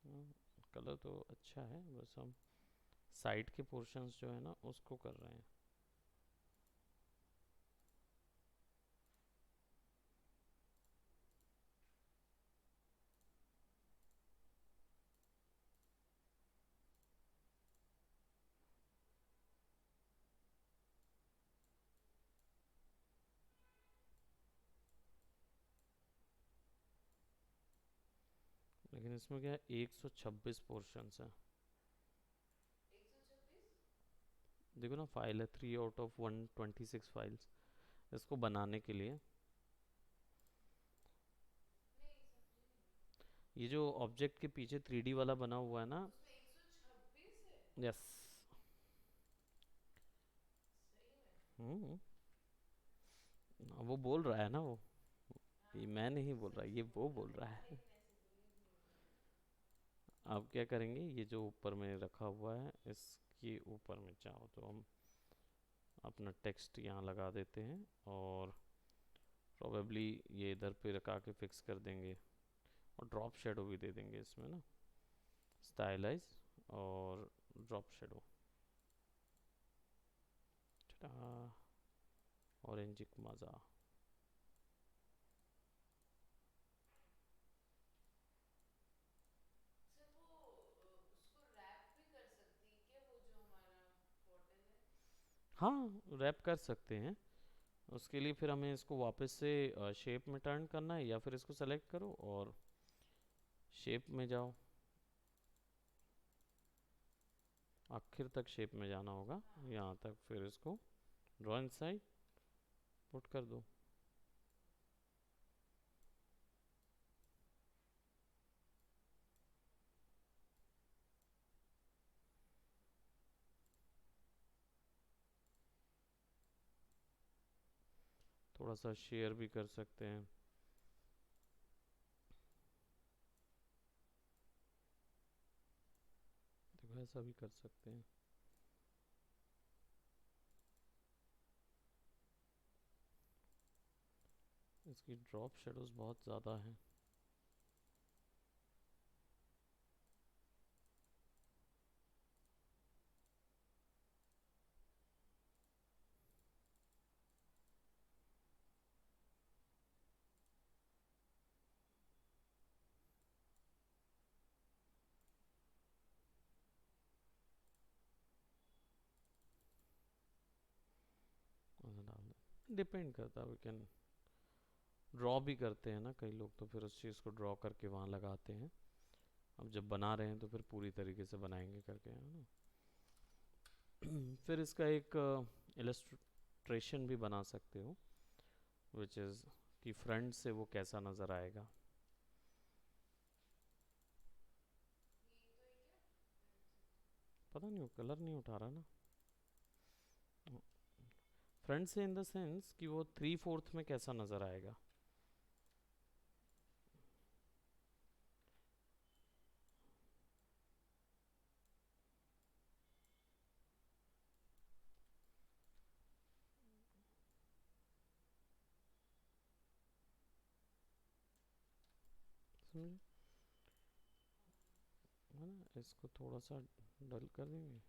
जो है वो अच्छा है। कलर तो अच्छा है, बस हम साइड के पोर्शंस जो है ना उसको कर रहे हैं। लेकिन इसमें क्या है, 126 पोर्शंस हैं। 126? देखो ना, फाइल है 3 आउट ऑफ 126 फाइल्स इसको बनाने के लिए। नहीं समझी नहीं मैं। ये जो ऑब्जेक्ट के पीछे 3D वाला बना हुआ है ना। उसमें 126 है? यस। सही में? हम्म। वो बोल रहा है ना वो, हाँ ये वो मैं तो नहीं बोल रहा, सच ये वो बोल बोल रहा रहा है, है। लेकिन ऐसे बिलीव नहीं हो रहा है। अब क्या करेंगे, ये जो ऊपर में रखा हुआ है इसके ऊपर में चाहो तो हम अपना टेक्स्ट यहाँ लगा देते हैं, और प्रोबेबली ये इधर पे रखा के फिक्स कर देंगे, और ड्रॉप शेडो भी दे देंगे इसमें ना, स्टाइलाइज और ड्रॉप शेडो। ऑरेंजिक मज़ा। सर वो उसको रैप भी कर सकती है क्या, वो जो हमारा बॉटल है? हाँ, रैप कर सकते हैं। उसके लिए फिर हमें इसको वापस से शेप में टर्न करना है, या फिर इसको सेलेक्ट करो और शेप में जाओ, आखिर तक शेप में जाना होगा, यहाँ तक, फिर इसको ड्रॉ इनसाइड, पुट कर दो। थोड़ा सा शेयर भी कर सकते हैं। देखो ऐसा भी कर सकते हैं। इसकी ड्रॉप शेडोज बहुत ज़्यादा हैं। डिपेंड करता है, वी कैन ड्रॉ भी करते हैं ना कई लोग, तो फिर उस चीज़ को ड्रॉ करके वहाँ लगाते हैं। अब जब बना रहे हैं तो फिर पूरी तरीके से बनाएंगे करके, है ना। फिर इसका एक इलस्ट्रेशन भी बना सकते हो, विच इज़ कि फ्रंट से वो कैसा नज़र आएगा। पता नहीं, वो कलर नहीं उठा रहा ना। फ्रंट से इन द सेंस कि वो 3/4 में कैसा नज़र आएगा। समझे, है ना। इसको थोड़ा सा डल कर देंगे।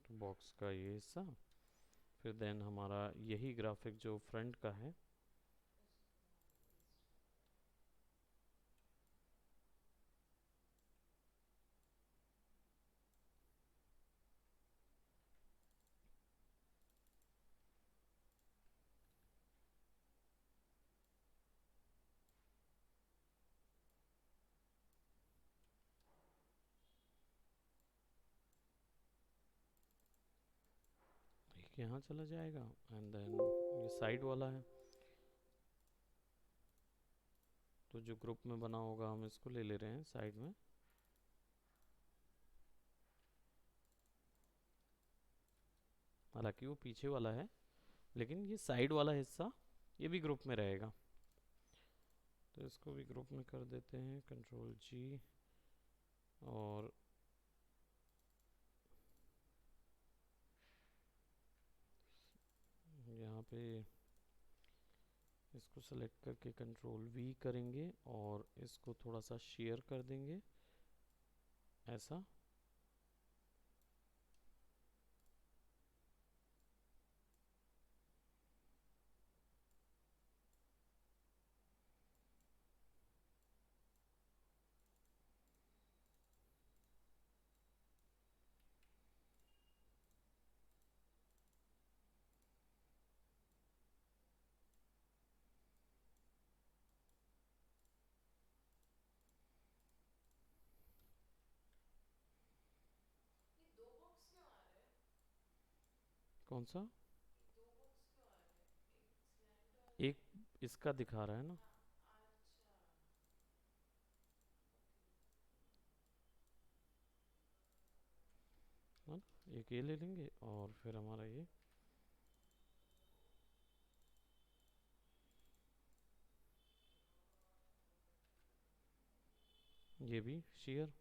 तो बॉक्स का ये हिस्सा, फिर देन हमारा यही ग्राफिक जो फ्रंट का है, एक यहाँ चला जाएगा, एंड देन ये साइड वाला है, तो जो ग्रुप में बना होगा हम इसको ले रहे हैं साइड में। हालांकि वो पीछे वाला है, लेकिन ये साइड वाला हिस्सा ये भी ग्रुप में रहेगा, तो इसको भी ग्रुप में कर देते हैं, Ctrl+G, और यहाँ पे इसको सेलेक्ट करके Ctrl+V करेंगे और इसको थोड़ा सा शेयर कर देंगे ऐसा। ये दो बॉक्स क्यों आ रहे हैं? कौन सा? ये दो बॉक्स क्यों आ रहे हैं? एक स्लैंट वाला एक है। इसका दिखा रहा है ना। हाँ, अच्छा, है ना, एक ये ले लेंगे और फिर हमारा ये भी शेयर।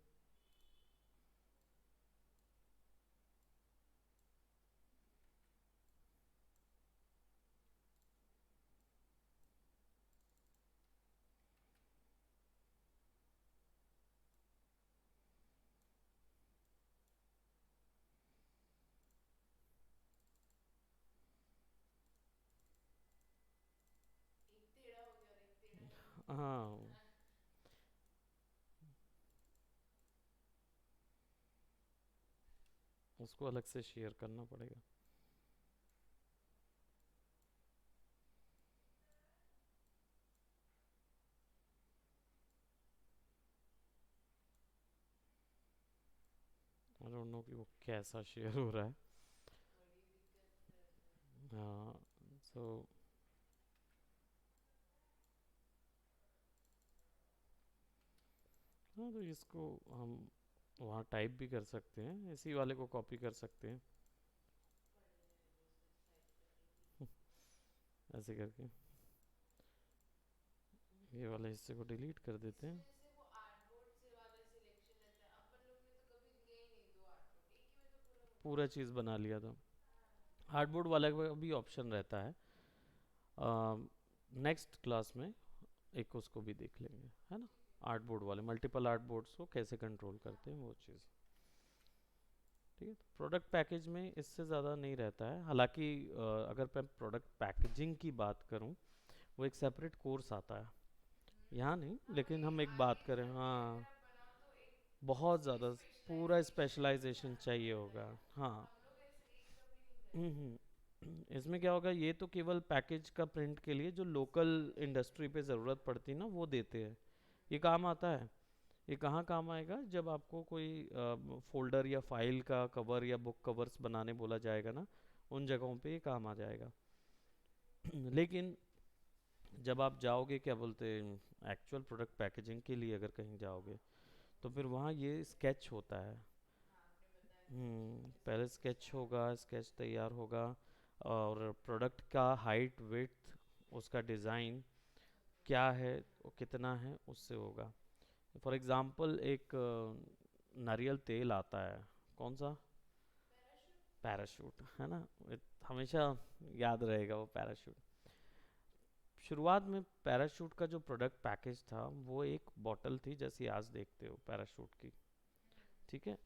हाँ, उसको अलग से शेयर करना पड़ेगा। आई डोंट नो कि वो कैसा शेयर हो रहा है। बड़ी दिक्कत कर रहे हैं। हाँ, सो हाँ, तो इसको हम वहाँ टाइप भी कर सकते हैं, इसी वाले को कॉपी कर सकते हैं पड़े रहे रोज बस टाइप कर लो ठीक है। ऐसे करके। ये वाले हिस्से को डिलीट कर देते इसमें हैं। जैसे वो आर्टबोर्ड से वाला सिलेक्शन रहता है, अपन लोग ने तो कभी लिए ही नहीं दो आर्टबोर्ड, एक ही में तो पूरा हो पूरा चीज़ बना लिया था। हाँ। हार्डबोर्ड वाले का भी ऑप्शन रहता है। नेक्स्ट क्लास में एक उसको भी देख लेंगे, है ना। ठीक है। आर्टबोर्ड वाले मल्टीपल आर्टबोर्ड्स को कैसे कंट्रोल हाँ करते हैं वो चीज़। ठीक है, तो प्रोडक्ट पैकेज में इससे ज़्यादा नहीं रहता है। हालांकि अगर मैं प्रोडक्ट पैकेजिंग की बात करूं, वो एक सेपरेट कोर्स आता है। यहाँ नहीं, हाँ लेकिन वही हम एक आगे बात करें, चल के अगर हाँ, आप बनाओ तो एक बहुत उसकी ज़्यादा पूरा स्पेशलाइजेशन स्पेशलाइजेशन जानना चाहिए पड़ता होगा। है। हाँ। हम लोग ऐसे एक कभी नहीं करेंगे। इसमें क्या होगा, ये तो केवल पैकेज का प्रिंट के लिए जो लोकल इंडस्ट्री पे ज़रूरत पड़ती है ना, वो देते हैं। ये काम आता है। ये कहाँ काम आएगा, जब आपको कोई फोल्डर या फाइल का कवर या बुक कवर्स बनाने बोला जाएगा ना, उन जगहों पे ये काम आ जाएगा। लेकिन जब आप जाओगे, क्या बोलते हैं, एक्चुअल प्रोडक्ट पैकेजिंग के लिए अगर कहीं जाओगे, तो फिर वहाँ ये स्केच होता है। हाँ आपने बताया था मुझे कैसे पहले कैसे स्केच स्टार्ट होगा, करना स्केच तैयार होगा, और प्रोडक्ट का हाइट विड्थ, उसका डिज़ाइन है सब कुछ। क्या है, वो कितना है, उससे होगा। फॉर एग्ज़ाम्पल एक नारियल तेल आता है, कौन सा, पैराशूट। पैराशूट, है ना। हमेशा याद रहेगा वो पैराशूट। शुरुआत में पैराशूट का जो प्रोडक्ट पैकेज था, वो एक बॉटल थी जैसी आज देखते हो पैराशूट की। ठीक है।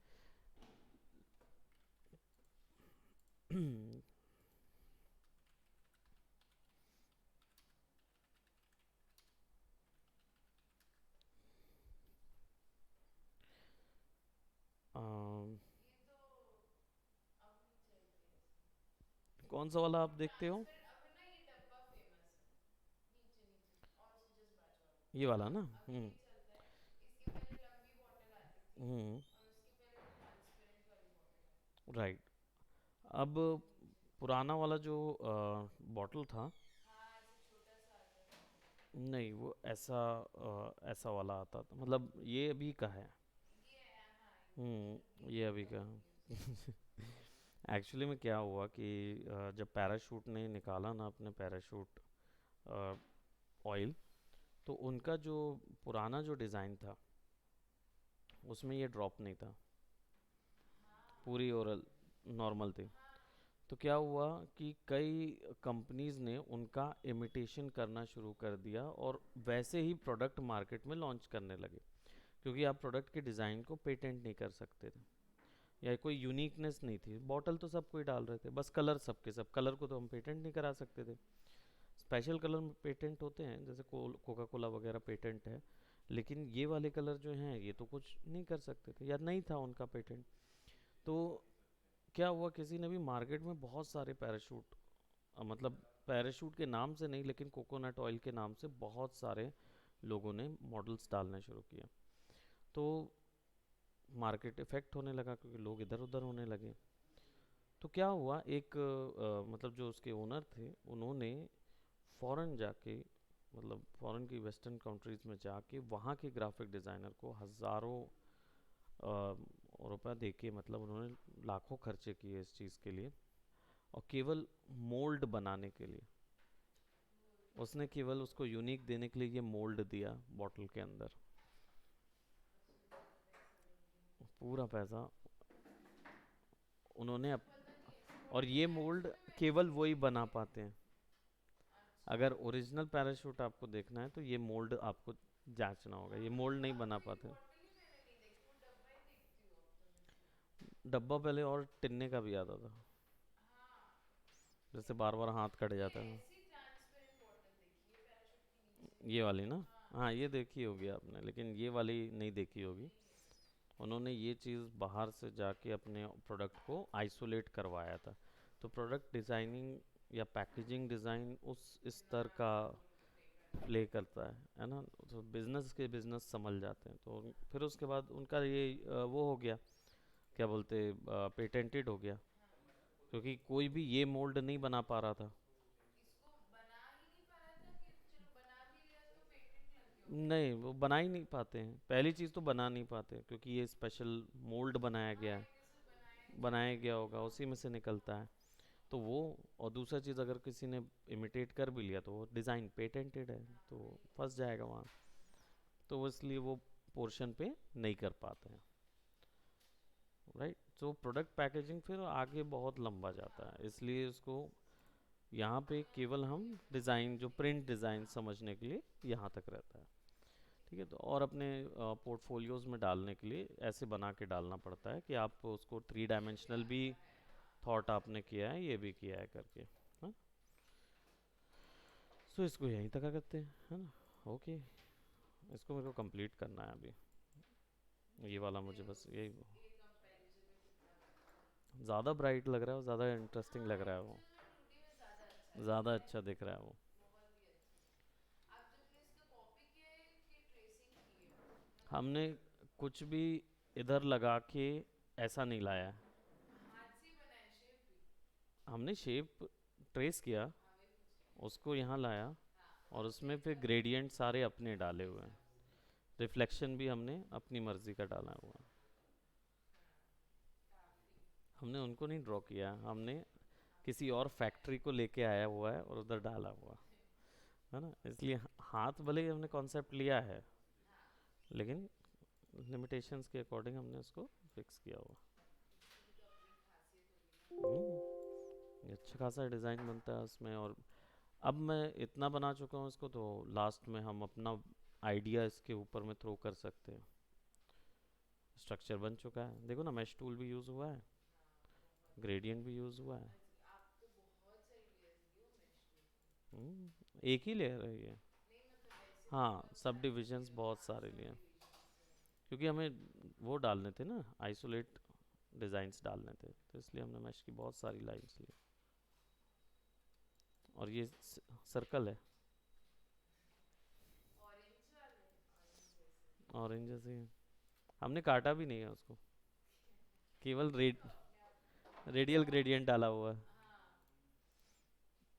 अम, ये तो अब नहीं चलते ऐसे। कौन सा वाला आप वो देखते हो। ट्रांसपेरेंट अब ना ये डब्बा फेमस है। नीचे नीचे और उससे जस्ट बाजू वाला। ये वाला ना। अब यही चलता है। इसके पहले लंबी बॉटल आती थी हम्म। और उसके पहले ट्रांसपेरेंट वाली बॉटल आती थी। राइट। अब नीचे। पुराना वाला जो बॉटल था, हाँ ऐसे छोटा सा आता था। नहीं वो ऐसा ऐसा वाला आता था, मतलब ये अभी का है। ये हाँ ये ये अभी डब्बा का। नहीं है उसका। एक्चुअली में क्या हुआ कि जब पैराशूट ने निकाला ना अपने पैराशूट ऑयल, तो उनका जो पुराना जो डिज़ाइन था, उसमें ये ड्रॉप नहीं था, हाँ पूरी ओरल नॉर्मल थी। हाँ तो क्या हुआ कि कई कंपनीज ने उनका इमिटेशन करना शुरू कर दिया, और वैसे ही प्रोडक्ट मार्केट में लॉन्च करने लगे, क्योंकि आप प्रोडक्ट के डिज़ाइन को पेटेंट नहीं कर सकते थे, या कोई यूनिकनेस नहीं थी। बॉटल तो सब कोई डाल रहे थे, बस कलर सबके सब, कलर को तो हम पेटेंट नहीं करा सकते थे। स्पेशल कलर में पेटेंट होते हैं, जैसे कोका कोला वगैरह पेटेंट है, लेकिन ये वाले कलर जो हैं ये तो कुछ नहीं कर सकते थे, या नहीं था उनका पेटेंट। तो क्या हुआ, किसी ने भी मार्केट में बहुत सारे पैराशूट, मतलब पैराशूट के नाम से नहीं, लेकिन कोकोनट ऑयल के नाम से बहुत सारे लोगों ने मॉडल्स डालने शुरू किए। तो मार्केट इफेक्ट होने लगा, क्योंकि लोग इधर उधर होने लगे। तो क्या हुआ, एक मतलब जो उसके ओनर थे, उन्होंने फ़ॉरेन जाके, मतलब फ़ॉरेन की वेस्टर्न कंट्रीज़ में जाके वहाँ के ग्राफिक डिज़ाइनर को हज़ारों रुपए दे के, मतलब उन्होंने लाखों खर्चे किए इस चीज़ के लिए, और केवल मोल्ड बनाने के लिए। उसने केवल उसको यूनिक देने के लिए ये मोल्ड दिया बॉटल के अंदर, उसमें पूरा पैसा डूब गया। पूरा पैसा उन्होंने पता नहीं ऐसी और बॉटल ये मोल्ड एक्चुअली में मैंने केवल नहीं वही बना देखी है। पाते हैं। अच्छा अगर ओरिजिनल पैराशूट आपको देखना है, तो ये मोल्ड आपको जांचना होगा, हाँ ये क्योंकि मोल्ड नहीं अब बना तो ये पाते। बॉटल ही मैंने नहीं देखी, वो डब्बा ही देखती हूँ अब तो मैं सिर्फ। डब्बा पहले और टिन्ने का भी आता था, हाँ जैसे बार बार हाथ कट ये जाता है। ऐसी ट्रांसपेरेंट बॉटल देखी है पैराशूट की नीचे ये नीचे। वाली ना। हाँ हाँ ये देखी होगी आपने, लेकिन ये वाली नहीं देखी होगी। नहीं देखी। उन्होंने ये चीज़ बाहर से जाके अपने प्रोडक्ट को आइसोलेट करवाया था। तो प्रोडक्ट डिज़ाइनिंग या पैकेजिंग डिज़ाइन उस स्तर हाँ, का रोल प्ले करता है। प्ले करता है ना। तो बिजनेस संभल जाते हैं, तो फिर उसके बाद उनका ये वो हो गया, क्या बोलते, पेटेंटेड हो गया, हाँ, क्योंकि कोई भी ये मोल्ड नहीं बना पा रहा था। इसको बना ही नहीं पा रहा था कि चलो बना भी लिया तो पेटेंट लग गया होगा। नहीं, वो बना ही नहीं पाते हैं, पहली चीज़ तो बना नहीं पाते, क्योंकि ये स्पेशल मोल्ड बनाया हाँ, गया है, ऐसे बनाया ही बनाया जाता गया है। होगा, उसी में से निकलता है। तो वो, और दूसरा चीज़, अगर किसी ने इमिटेट कर भी लिया तो वो डिज़ाइन पेटेंटेड है, हाँ, तो वही वही। फंस जाएगा वहाँ। हाँ, तो वो इसलिए वो पोर्शन पे नहीं कर पाते हैं, राइट। तो प्रोडक्ट पैकेजिंग फिर आगे बहुत लंबा जाता हाँ, है, इसलिए उसको यहाँ पे अगर केवल हम ये डिज़ाइन, जो मैन्युफैक्चरिंग प्रिंट में डिज़ाइन हाँ समझने के लिए यहाँ तक रहता है। ठीक है, ठीक तो और अपने पोर्टफोलियोज में डालने के लिए ऐसे बना के डालना पड़ता है कि आप उसको थ्री है, दिख डायमेंशनल भी जाता है हाँ। थॉट आपने किया है, ये भी किया है करके, हाँ। सो इसको यहीं तक करते हैं, है ना। ओके, इसको मेरे को कंप्लीट करना है अभी, ये वाला देखते मुझे हैं बस यही। ये कंपैरिजन में कितना बनता है। ज़्यादा ब्राइट लग रहा है, ज़्यादा इंटरेस्टिंग लग हाँ, रहा है वो, एक्चुअल में 2D में ज़्यादा अच्छा ज़्यादा दिखता है। अच्छा दिख रहा है वो। बहुत ही अच्छा। आप तुमने इसका कॉपी किया है कि ट्रेसिंग की है? मतलब हमने कुछ भी इधर लगा के ऐसा नहीं लाया है। हाथ से ही बनाया शेप भी? हमने शेप ट्रेस किया, हाँ, वही पूछ रही हूँ। उसको यहाँ लाया, हाँ, और और उसमें फिर फिर ग्रेडियंट सारे अपने डाले हुए हैं, रिफ्लेक्शन भी हमने अपनी मर्जी का डाला हुआ है। काफ़ी। हमने उनको नहीं ड्रॉ किया है, हमने किसी आपने और बनाया फैक्ट्री को लेके आया हुआ है और उधर डाला हुआ है ना। इसलिए हाथ भले ही हमने कॉन्सेप्ट लिया है, हाँ, लेकिन लिमिटेशंस के अकॉर्डिंग हमने उसको फिक्स किया हुआ। इसकी भी तो अपनी खासियत होगी ना। हम्म, ये अच्छा खासा डिज़ाइन बनता है उसमें। और अब मैं इतना बना चुका हूँ इसको, तो लास्ट में हम अपना आइडिया इसके ऊपर में थ्रो कर सकते हैं। स्ट्रक्चर बन चुका है, देखो ना, मैश टूल भी यूज़ हुआ है, हाँ, बहुत। ग्रेडियंट भी यूज़ हुआ है। आप तो बहुत सारी लेयर्स दी हो मैश टूल की। एक ही लेयर है ये। नहीं मतलब ऐसे हाँ, बहुत सब सारी डिविजन्स लेयर, बहुत हाँ सारे सब लिए, डिविजन्स है। क्योंकि हमें वो डालने थे ना, आइसोलेट डिज़ाइंस डालने थे, तो इसलिए हमने मैश की बहुत सारी लाइंस ली। और ये सर्कल है, ऑरेंज वाले, ऑरेंज जैसे। ऑरेंज जैसे। हमने काटा भी नहीं है उसको, केवल ये तो अपने आप रेडियल ग्रेडियंट डाला हुआ है, हाँ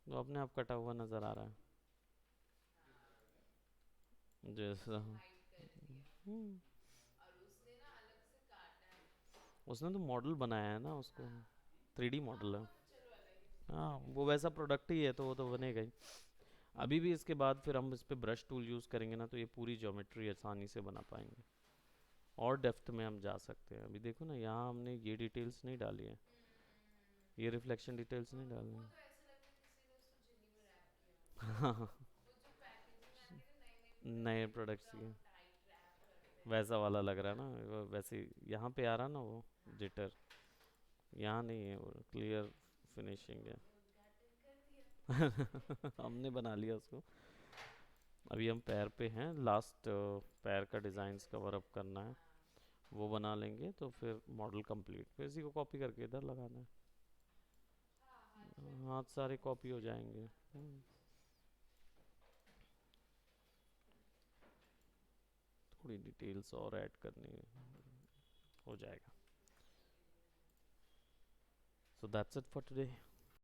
तो अपने आप कटा हुआ नज़र आ रहा है हाँ, जैसा। उसने हाइड कर दिया। हम्म, और उसने ना अलग से काटा है। उसने तो मॉडल बनाया है ना उसको, हाँ 3D हाँ, मॉडल है। वो तो चलो अलग ही हाँ, चीज़ है। वो वैसा प्रोडक्ट ही है, तो वो तो बनेगा ही। अभी भी इसके बाद फिर हम इस पे ब्रश टूल यूज़ करेंगे ना, तो ये पूरी ज्योमेट्री आसानी से बना पाएंगे, और डेप्थ में हम जा सकते हैं। अभी देखो ना, यहाँ हमने ये डिटेल्स नहीं डाली है, ये रिफ्लेक्शन डिटेल्स नहीं डाले वो हैं। तो ऐसा लगता है किसी ने उसको झिल्ली में रैप किया हो। वो जो पैकेजिंग आती है ना नए नए प्रोडक्ट्स नए की, जो प्रोडक्ट्स एकदम की टाइट रैप करते हैं। वैसा वाला लग रहा है ना, वैसे यहाँ पे आ रहा ना वो हाँ, जिटर, यहाँ नहीं है, वो क्लियर फिनिशिंग है। हमने उद्घाटन कर दिया। हमने बना लिया उसको। अभी हम पैर पे हैं, लास्ट पैर का डिज़ाइंस फिंगर्स कवर है। अप करना है, हाँ वो बना लेंगे तो फिर मॉडल कंप्लीट, फिर इसी को कॉपी करके इधर लगाना है। हाँ, हाथ पैर तो हाथ सारे बहुत कॉपी हो सेम है जाएंगे। हाँ। थोड़ी डिटेल्स और ऐड करनी है, हो जाएगा। So that's it for today.